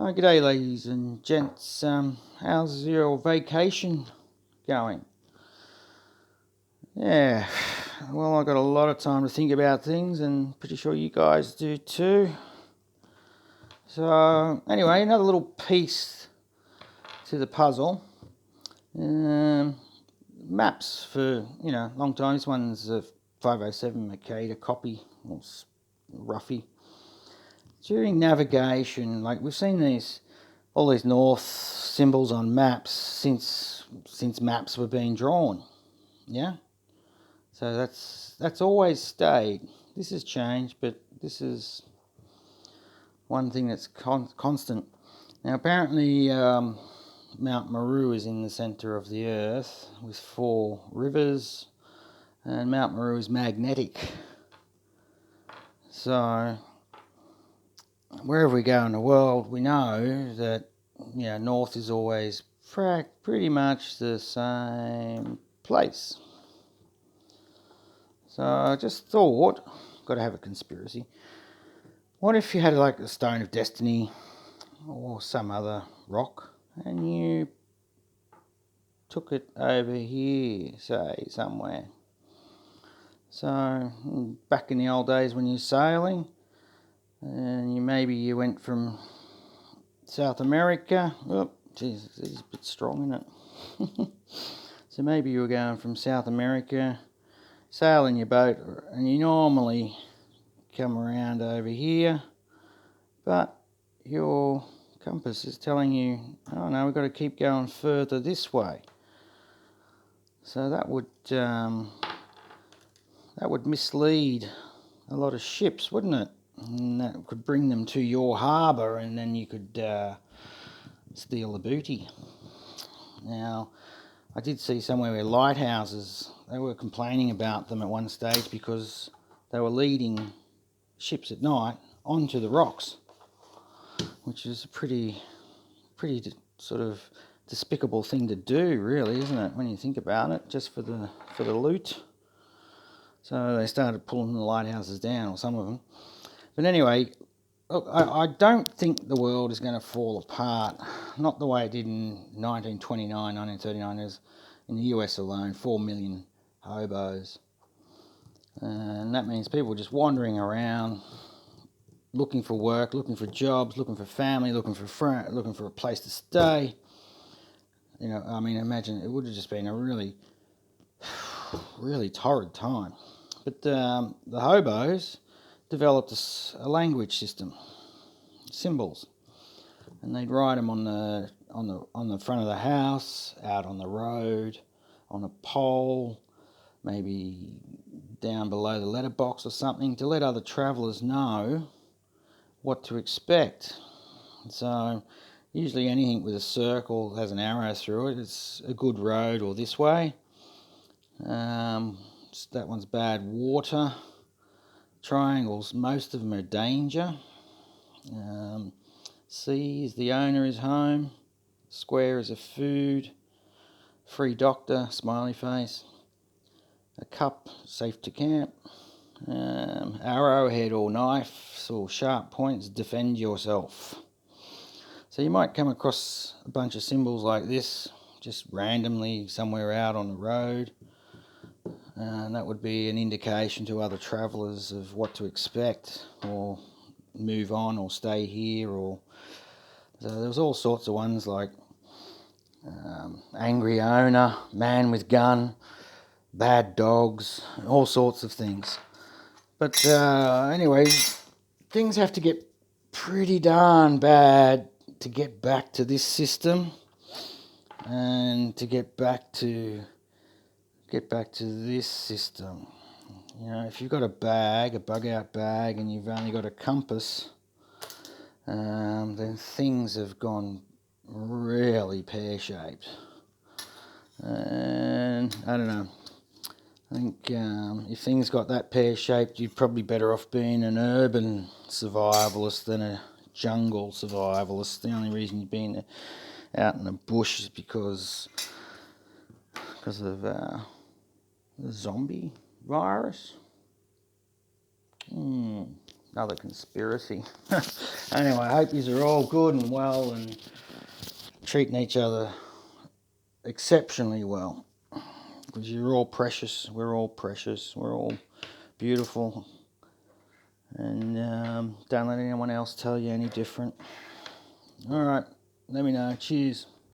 G'day ladies and gents, how's your vacation going? Yeah, well, I've got a lot of time to think about things and pretty sure you guys do too. So anyway, another little piece to the puzzle. Maps for, long time. This one's a 507 Mercator copy, or roughy. During navigation, like we've seen all these north symbols on maps since maps were being drawn, yeah. So that's always stayed. This has changed, but this is one thing that's constant. Now apparently, Mount Meru is in the centre of the Earth with 4 rivers, and Mount Meru is magnetic. So wherever we go in the world, we know that north is always pretty much the same place. So I just thought, got to have a conspiracy. What if you had like the Stone of Destiny or some other rock, and you took it over here, say somewhere. So back in the old days when you're sailing, and maybe you went from South America. Oh, geez, it's a bit strong, isn't it? So maybe you were going from South America, sailing your boat, and you normally come around over here, but your compass is telling you, oh no, we've got to keep going further this way. So that would mislead a lot of ships, wouldn't it? And that could bring them to your harbour, and then you could steal the booty. Now, I did see somewhere where lighthouses, they were complaining about them at one stage because they were leading ships at night onto the rocks, which is a pretty sort of despicable thing to do, really, isn't it, when you think about it, just for the loot. So they started pulling the lighthouses down, or some of them. But anyway, look, I don't think the world is going to fall apart. Not the way it did in 1929, 1939. There's, in the US alone, 4 million hobos. And that means people just wandering around, looking for work, looking for jobs, looking for family, looking for a place to stay. Imagine it would have just been a really, really torrid time. But the hobos developed a language system, symbols, and they'd write them on the front of the house, out on the road, on a pole, maybe down below the letterbox or something, to let other travellers know what to expect. So usually anything with a circle has an arrow through it. It's a good road, or this way. That one's bad water. Triangles, most of them are danger. C is the owner is home. Square is a food. Free doctor, smiley face. A cup, safe to camp. Arrowhead or knife or sharp points, defend yourself. So you might come across a bunch of symbols like this just randomly somewhere out on the road, and that would be an indication to other travellers of what to expect, or move on, or stay here. Or so there was all sorts of ones like angry owner, man with gun, bad dogs, all sorts of things. But anyway, things have to get pretty darn bad to get back to this system, and to get back to this system. If you've got a bug out bag, and you've only got a compass, then things have gone really pear-shaped. And I don't know. I think if things got that pear-shaped, you're probably better off being an urban survivalist than a jungle survivalist. The only reason you've been out in the bush is because of the zombie virus. Another conspiracy. Anyway, I hope you are all good and well and treating each other exceptionally well. Because you're all precious, we're all precious, we're all beautiful. And don't let anyone else tell you any different. Alright, let me know. Cheers.